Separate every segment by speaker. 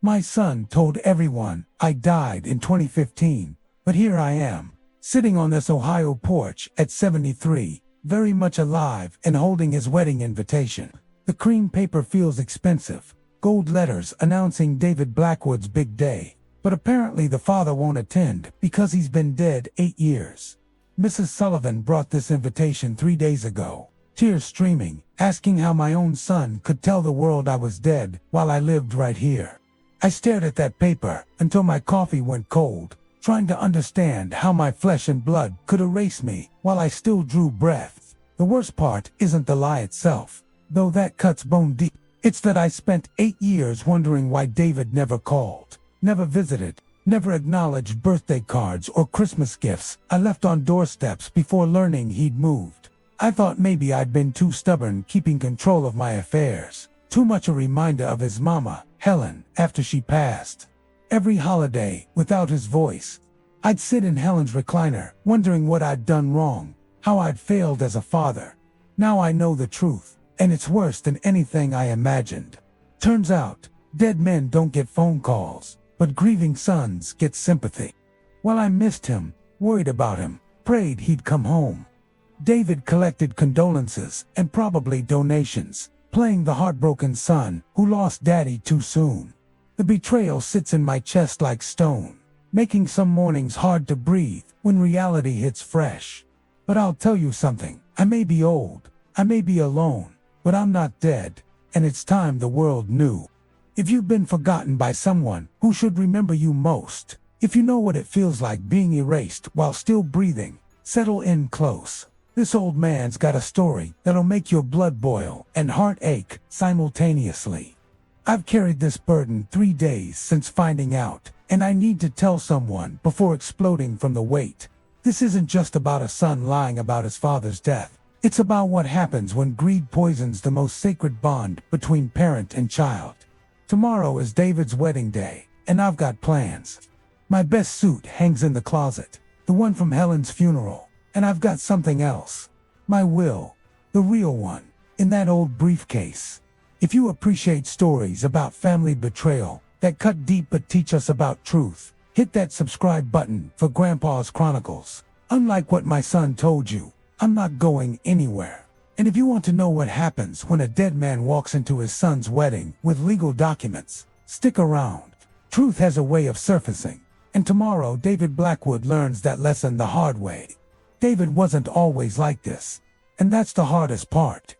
Speaker 1: My son told everyone I died in 2015, but here I am, sitting on this Ohio porch at 73, very much alive and holding his wedding invitation. The cream paper feels expensive, gold letters announcing David Blackwood's big day, but apparently the father won't attend because he's been dead 8 years. Mrs. Sullivan brought this invitation 3 days ago, tears streaming, asking how my own son could tell the world I was dead while I lived right here. I stared at that paper until my coffee went cold, trying to understand how my flesh and blood could erase me while I still drew breath. The worst part isn't the lie itself, though that cuts bone deep. It's that I spent 8 years wondering why David never called, never visited, never acknowledged birthday cards or Christmas gifts I left on doorsteps before learning he'd moved. I thought maybe I'd been too stubborn keeping control of my affairs, too much a reminder of his mama, Helen, after she passed. Every holiday, without his voice, I'd sit in Helen's recliner, wondering what I'd done wrong, how I'd failed as a father. Now I know the truth, and it's worse than anything I imagined. Turns out, dead men don't get phone calls, but grieving sons get sympathy. Well, I missed him, worried about him, prayed he'd come home. David collected condolences and probably donations, playing the heartbroken son who lost daddy too soon. The betrayal sits in my chest like stone, making some mornings hard to breathe when reality hits fresh. But I'll tell you something, I may be old, I may be alone, but I'm not dead, and it's time the world knew. If you've been forgotten by someone who should remember you most, if you know what it feels like being erased while still breathing, settle in close. This old man's got a story that'll make your blood boil and heart ache simultaneously. I've carried this burden 3 days since finding out, and I need to tell someone before exploding from the weight. This isn't just about a son lying about his father's death. It's about what happens when greed poisons the most sacred bond between parent and child. Tomorrow is David's wedding day, and I've got plans. My best suit hangs in the closet, the one from Helen's funeral. And I've got something else. My will, the real one, in that old briefcase. If you appreciate stories about family betrayal that cut deep but teach us about truth, hit that subscribe button for Grandpa's Chronicles. Unlike what my son told you, I'm not going anywhere. And if you want to know what happens when a dead man walks into his son's wedding with legal documents, stick around. Truth has a way of surfacing, and tomorrow David Blackwood learns that lesson the hard way. David wasn't always like this, and that's the hardest part.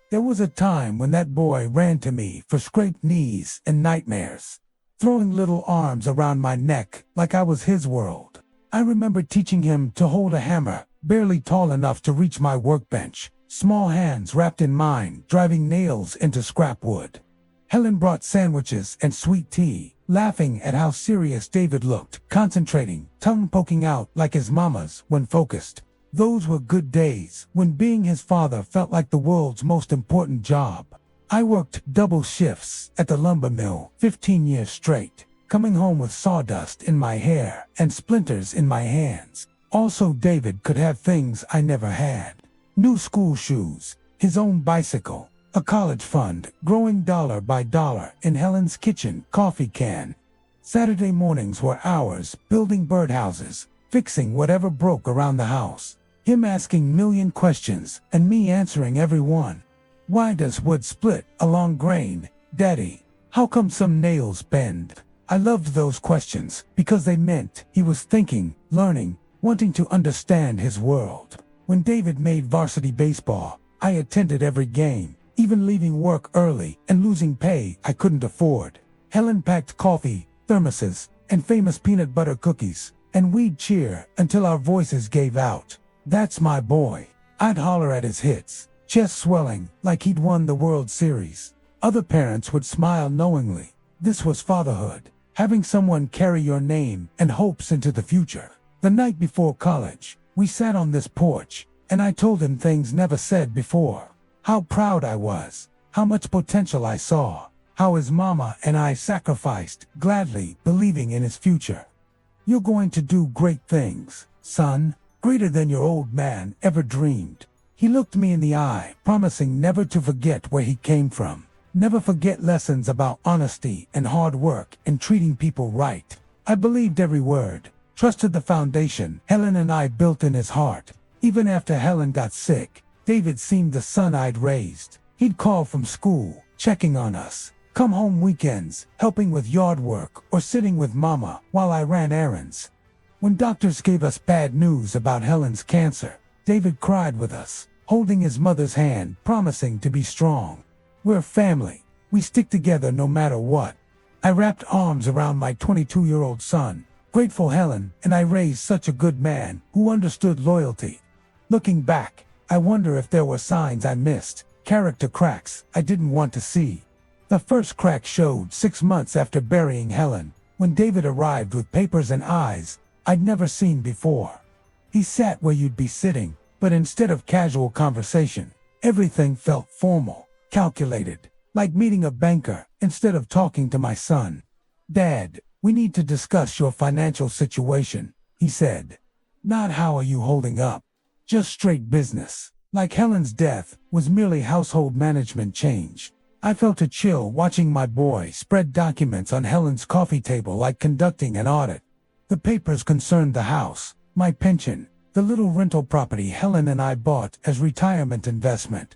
Speaker 1: There was a time when that boy ran to me for scraped knees and nightmares, throwing little arms around my neck like I was his world. I remember teaching him to hold a hammer, barely tall enough to reach my workbench, small hands wrapped in mine, driving nails into scrap wood. Helen brought sandwiches and sweet tea, laughing at how serious David looked, concentrating, tongue poking out like his mama's when focused. Those were good days when being his father felt like the world's most important job. I worked double shifts at the lumber mill 15 years straight, coming home with sawdust in my hair and splinters in my hands. Also, David could have things I never had. New school shoes, his own bicycle, a college fund growing dollar by dollar in Helen's kitchen coffee can. Saturday mornings were ours building birdhouses, fixing whatever broke around the house. Him asking million questions and me answering every one. Why does wood split along grain, Daddy? How come some nails bend? I loved those questions because they meant he was thinking, learning, wanting to understand his world. When David made varsity baseball, I attended every game, even leaving work early and losing pay I couldn't afford. Helen packed coffee, thermoses, and famous peanut butter cookies, and we'd cheer until our voices gave out. That's my boy. I'd holler at his hits, chest swelling like he'd won the World Series. Other parents would smile knowingly. This was fatherhood, having someone carry your name and hopes into the future. The night before college, we sat on this porch, and I told him things never said before. How proud I was, how much potential I saw, how his mama and I sacrificed, gladly believing in his future. You're going to do great things, son. Greater than your old man ever dreamed. He looked me in the eye, promising never to forget where he came from. Never forget lessons about honesty and hard work and treating people right. I believed every word, trusted the foundation Helen and I built in his heart. Even after Helen got sick, David seemed the son I'd raised. He'd call from school, checking on us, come home weekends, helping with yard work or sitting with Mama while I ran errands. When doctors gave us bad news about Helen's cancer, David cried with us, holding his mother's hand, promising to be strong. We're family. We stick together no matter what. I wrapped arms around my 22-year-old son, grateful Helen and I raised such a good man who understood loyalty. Looking back, I wonder if there were signs I missed, character cracks I didn't want to see. The first crack showed 6 months after burying Helen, when David arrived with papers and eyes I'd never seen before. He sat where you'd be sitting, but instead of casual conversation, everything felt formal, calculated, like meeting a banker instead of talking to my son. "Dad, we need to discuss your financial situation," he said. "Not how are you holding up. Just straight business." Like Helen's death was merely household management change. I felt a chill watching my boy spread documents on Helen's coffee table like conducting an audit. The papers concerned the house, my pension, the little rental property Helen and I bought as retirement investment.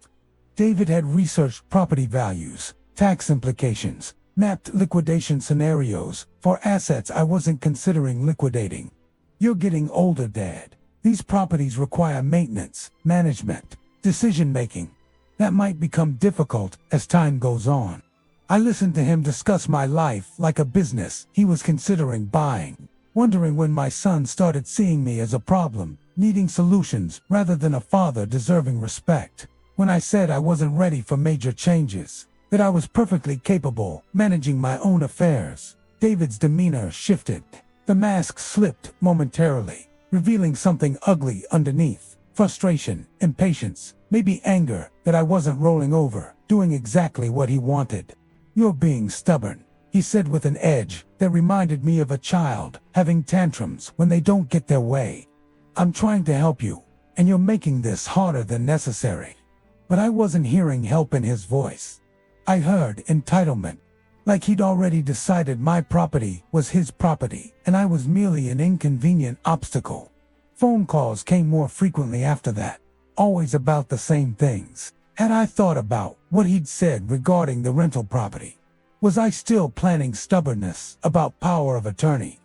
Speaker 1: David had researched property values, tax implications, mapped liquidation scenarios for assets I wasn't considering liquidating. "You're getting older, Dad. These properties require maintenance, management, decision-making. That might become difficult as time goes on." I listened to him discuss my life like a business he was considering buying, wondering when my son started seeing me as a problem, needing solutions rather than a father deserving respect. When I said I wasn't ready for major changes, that I was perfectly capable managing my own affairs, David's demeanor shifted. The mask slipped momentarily, revealing something ugly underneath: frustration, impatience, maybe anger that I wasn't rolling over, doing exactly what he wanted. "You're being stubborn," he said with an edge that reminded me of a child having tantrums when they don't get their way. "I'm trying to help you, and you're making this harder than necessary." But I wasn't hearing help in his voice. I heard entitlement, like he'd already decided my property was his property and I was merely an inconvenient obstacle. Phone calls came more frequently after that, always about the same things. Had I thought about what he'd said regarding the rental property? Was I still planning stubbornness about power of attorney?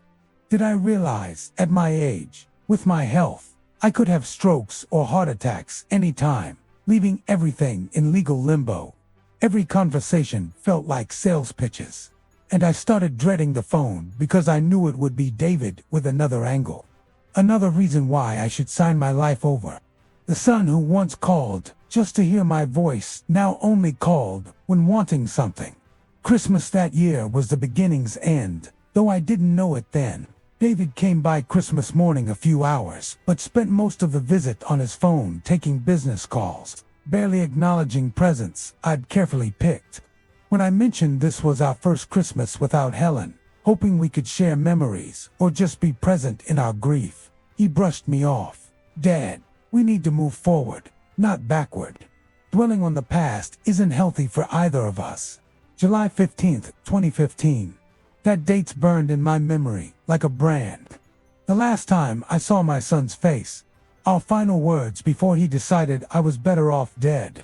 Speaker 1: Did I realize, at my age, with my health, I could have strokes or heart attacks any time, leaving everything in legal limbo? Every conversation felt like sales pitches, and I started dreading the phone because I knew it would be David with another angle. Another reason why I should sign my life over. The son who once called just to hear my voice now only called when wanting something. Christmas that year was the beginning's end, though I didn't know it then. David came by Christmas morning a few hours, but spent most of the visit on his phone taking business calls, barely acknowledging presents I'd carefully picked. When I mentioned this was our first Christmas without Helen, hoping we could share memories or just be present in our grief, he brushed me off. "Dad, we need to move forward, not backward. Dwelling on the past isn't healthy for either of us." July 15th, 2015. That date's burned in my memory like a brand. The last time I saw my son's face, our final words before he decided I was better off dead.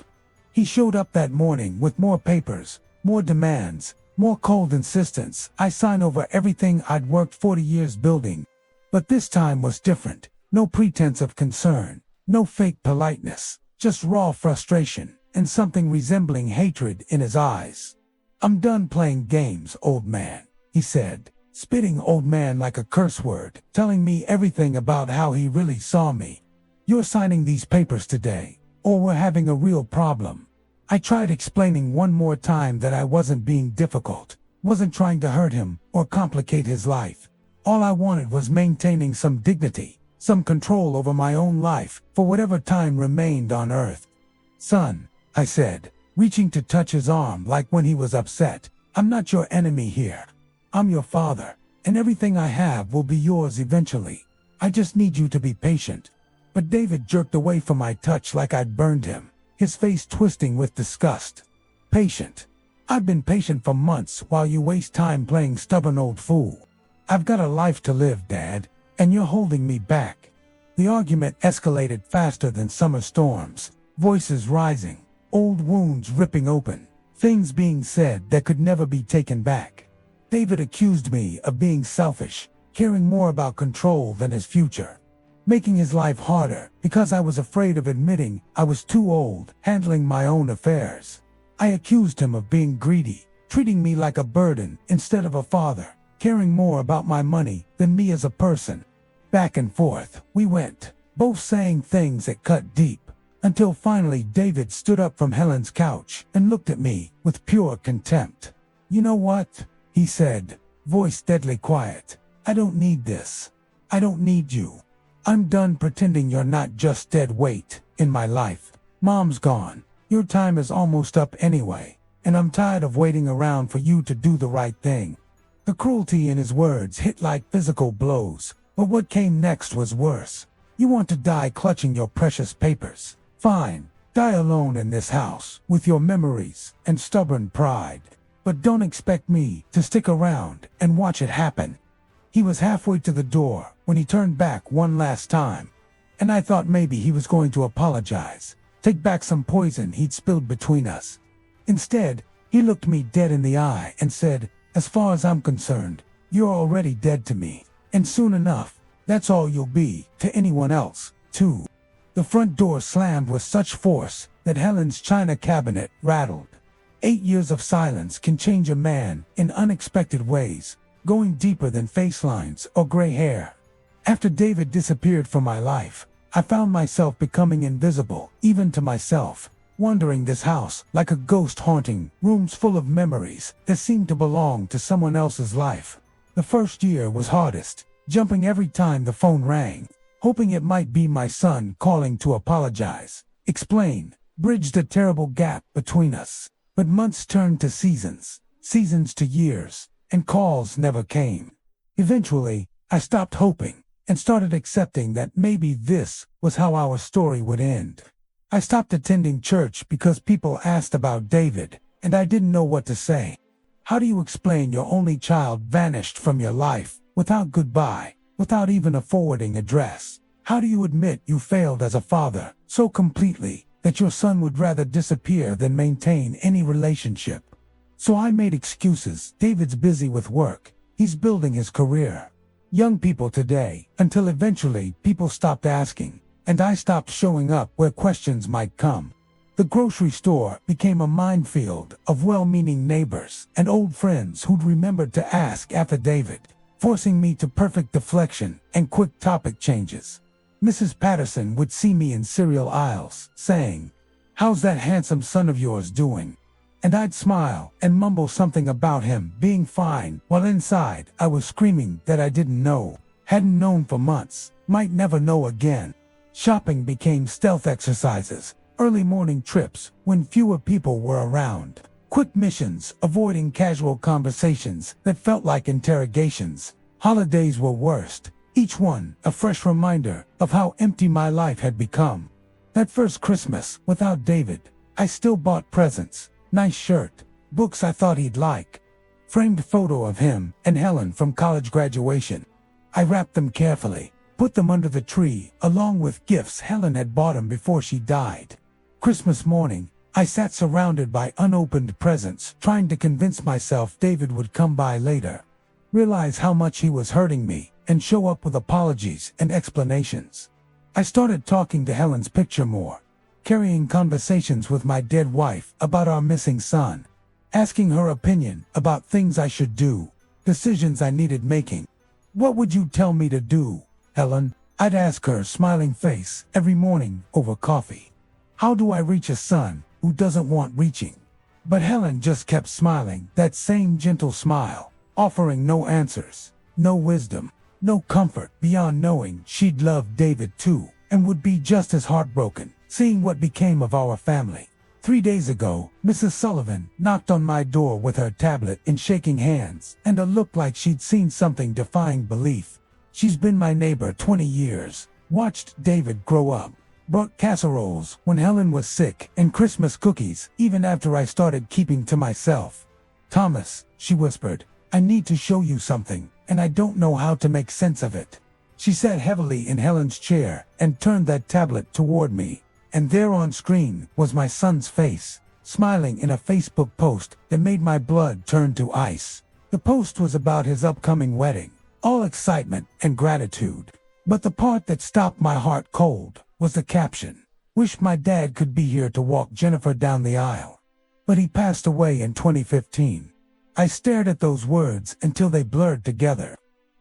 Speaker 1: He showed up that morning with more papers, more demands, more cold insistence. I signed over everything I'd worked 40 years building. But this time was different. No pretense of concern, no fake politeness, just raw frustration and something resembling hatred in his eyes. "I'm done playing games, old man," he said, spitting old man like a curse word, telling me everything about how he really saw me. "You're signing these papers today, or we're having a real problem." I tried explaining one more time that I wasn't being difficult, wasn't trying to hurt him or complicate his life. All I wanted was maintaining some dignity, some control over my own life for whatever time remained on earth. "Son," I said, reaching to touch his arm like when he was upset, "I'm not your enemy here. I'm your father, and everything I have will be yours eventually. I just need you to be patient." But David jerked away from my touch like I'd burned him, his face twisting with disgust. "Patient? I've been patient for months while you waste time playing stubborn old fool. I've got a life to live, Dad, and you're holding me back. The argument escalated faster than summer storms, voices rising, old wounds ripping open, things being said that could never be taken back. David accused me of being selfish, caring more about control than his future, making his life harder because I was afraid of admitting I was too old handling my own affairs. I accused him of being greedy, treating me like a burden instead of a father, caring more about my money than me as a person. Back and forth we went, both saying things that cut deep, until finally David stood up from Helen's couch and looked at me with pure contempt. "You know what?" he said, voice deadly quiet. "I don't need this. I don't need you. I'm done pretending you're not just dead weight in my life. Mom's gone. Your time is almost up anyway, and I'm tired of waiting around for you to do the right thing." The cruelty in his words hit like physical blows, but what came next was worse. "You want to die clutching your precious papers? Fine, die alone in this house with your memories and stubborn pride. But don't expect me to stick around and watch it happen." He was halfway to the door when he turned back one last time, and I thought maybe he was going to apologize, take back some poison he'd spilled between us. Instead, he looked me dead in the eye and said, "As far as I'm concerned, you're already dead to me, and soon enough, that's all you'll be to anyone else, too." The front door slammed with such force that Helen's china cabinet rattled. 8 years of silence can change a man in unexpected ways, going deeper than face lines or gray hair. After David disappeared from my life, I found myself becoming invisible, even to myself, wandering this house like a ghost haunting rooms full of memories that seemed to belong to someone else's life. The first year was hardest, jumping every time the phone rang, hoping it might be my son calling to apologize, explain, bridge the terrible gap between us. But months turned to seasons, seasons to years, and calls never came. Eventually, I stopped hoping and started accepting that maybe this was how our story would end. I stopped attending church because people asked about David, and I didn't know what to say. How do you explain your only child vanished from your life without goodbye, without even a forwarding address? How do you admit you failed as a father so completely that your son would rather disappear than maintain any relationship? So I made excuses. David's busy with work. He's building his career. Young people today, until eventually people stopped asking, and I stopped showing up where questions might come. The grocery store became a minefield of well-meaning neighbors and old friends who'd remembered to ask after David, forcing me to perfect deflection and quick topic changes. Mrs. Patterson would see me in cereal aisles, saying, "How's that handsome son of yours doing?" And I'd smile and mumble something about him being fine, while inside I was screaming that I didn't know, hadn't known for months, might never know again. Shopping became stealth exercises, early morning trips when fewer people were around, quick missions avoiding casual conversations that felt like interrogations. Holidays were worst, each one a fresh reminder of how empty my life had become. That first Christmas, without David, I still bought presents, nice shirt, books I thought he'd like, framed photo of him and Helen from college graduation. I wrapped them carefully, put them under the tree, along with gifts Helen had bought him before she died. Christmas morning, I sat surrounded by unopened presents, trying to convince myself David would come by later, realize how much he was hurting me, and show up with apologies and explanations. I started talking to Helen's picture more, carrying conversations with my dead wife about our missing son, asking her opinion about things I should do, decisions I needed making. "What would you tell me to do, Helen?" I'd ask her, smiling face, every morning over coffee. "How do I reach a son who doesn't want reaching?" But Helen just kept smiling, that same gentle smile, offering no answers, no wisdom, no comfort beyond knowing she'd love David too, and would be just as heartbroken, seeing what became of our family. 3 days ago, Mrs. Sullivan knocked on my door with her tablet and shaking hands, and a look like she'd seen something defying belief. She's been my neighbor 20 years, watched David grow up, brought casseroles when Helen was sick, and Christmas cookies even after I started keeping to myself. "Thomas," she whispered, "I need to show you something, and I don't know how to make sense of it." She sat heavily in Helen's chair and turned that tablet toward me, and there on screen was my son's face, smiling in a Facebook post that made my blood turn to ice. The post was about his upcoming wedding, all excitement and gratitude. But the part that stopped my heart cold was the caption, "Wish my dad could be here to walk Jennifer down the aisle. But he passed away in 2015. I stared at those words until they blurred together,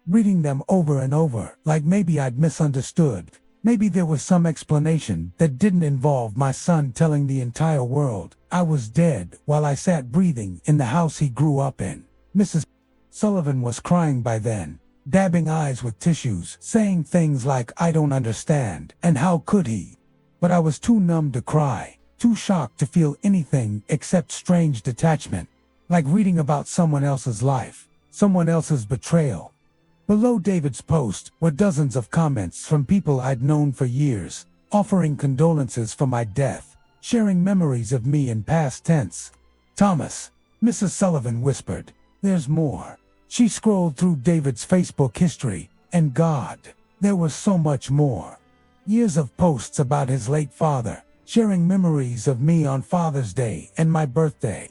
Speaker 1: reading them over and over, like maybe I'd misunderstood. Maybe there was some explanation that didn't involve my son telling the entire world I was dead while I sat breathing in the house he grew up in. Mrs. Sullivan was crying by then, dabbing eyes with tissues, saying things like, "I don't understand," and "How could he?" But I was too numb to cry, too shocked to feel anything except strange detachment, like reading about someone else's life, someone else's betrayal. Below David's post were dozens of comments from people I'd known for years, offering condolences for my death, sharing memories of me in past tense. "Thomas," Mrs. Sullivan whispered, "there's more." She scrolled through David's Facebook history, and God, there was so much more. Years of posts about his late father, sharing memories of me on Father's Day and my birthday,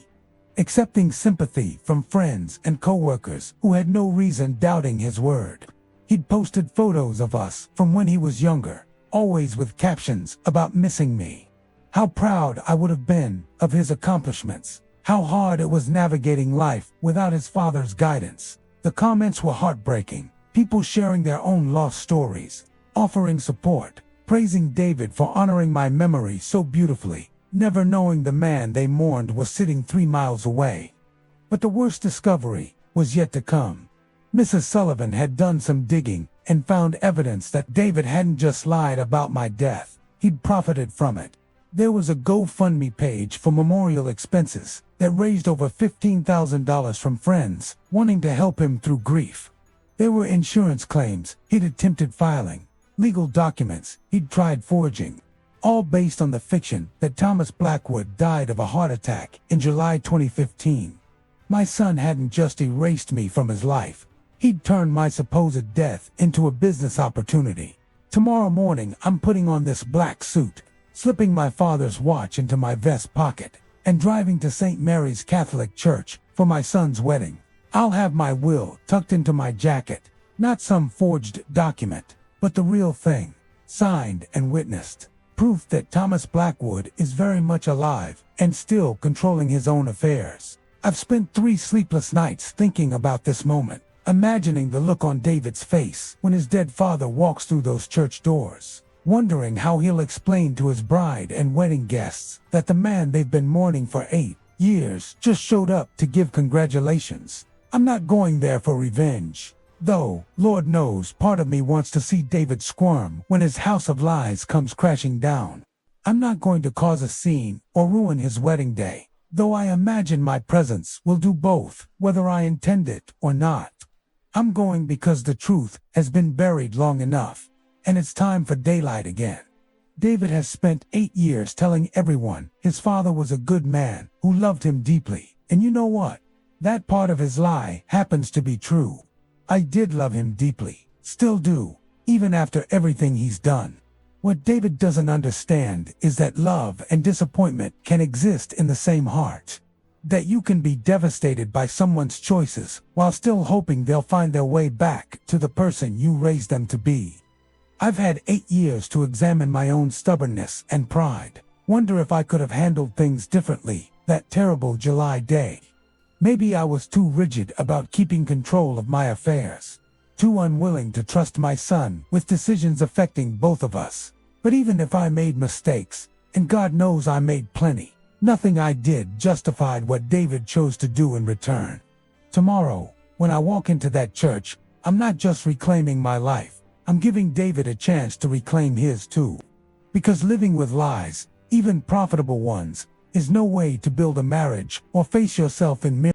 Speaker 1: accepting sympathy from friends and coworkers who had no reason doubting his word. He'd posted photos of us from when he was younger, always with captions about missing me. How proud I would have been of his accomplishments. How hard it was navigating life without his father's guidance. The comments were heartbreaking, people sharing their own lost stories, offering support, praising David for honoring my memory so beautifully, never knowing the man they mourned was sitting 3 miles away. But the worst discovery was yet to come. Mrs. Sullivan had done some digging and found evidence that David hadn't just lied about my death, he'd profited from it. There was a GoFundMe page for memorial expenses that raised over $15,000 from friends wanting to help him through grief. There were insurance claims he'd attempted filing, legal documents he'd tried forging, all based on the fiction that Thomas Blackwood died of a heart attack in July 2015. My son hadn't just erased me from his life, he'd turned my supposed death into a business opportunity. Tomorrow morning I'm putting on this black suit, slipping my father's watch into my vest pocket, and driving to St. Mary's Catholic Church for my son's wedding. I'll have my will tucked into my jacket, not some forged document, but the real thing, signed and witnessed. Proof that Thomas Blackwood is very much alive and still controlling his own affairs. I've spent 3 sleepless nights thinking about this moment, imagining the look on David's face when his dead father walks through those church doors, wondering how he'll explain to his bride and wedding guests that the man they've been mourning for 8 years just showed up to give congratulations. I'm not going there for revenge, though, Lord knows, part of me wants to see David squirm when his house of lies comes crashing down. I'm not going to cause a scene or ruin his wedding day, though I imagine my presence will do both, whether I intend it or not. I'm going because the truth has been buried long enough, and it's time for daylight again. David has spent 8 years telling everyone his father was a good man who loved him deeply, and you know what? That part of his lie happens to be true. I did love him deeply, still do, even after everything he's done. What David doesn't understand is that love and disappointment can exist in the same heart. That you can be devastated by someone's choices while still hoping they'll find their way back to the person you raised them to be. I've had 8 years to examine my own stubbornness and pride, wonder if I could have handled things differently that terrible July day. Maybe I was too rigid about keeping control of my affairs, too unwilling to trust my son with decisions affecting both of us. But even if I made mistakes, and God knows I made plenty, nothing I did justified what David chose to do in return. Tomorrow, when I walk into that church, I'm not just reclaiming my life, I'm giving David a chance to reclaim his too. Because living with lies, even profitable ones, is no way to build a marriage or face yourself in mirror.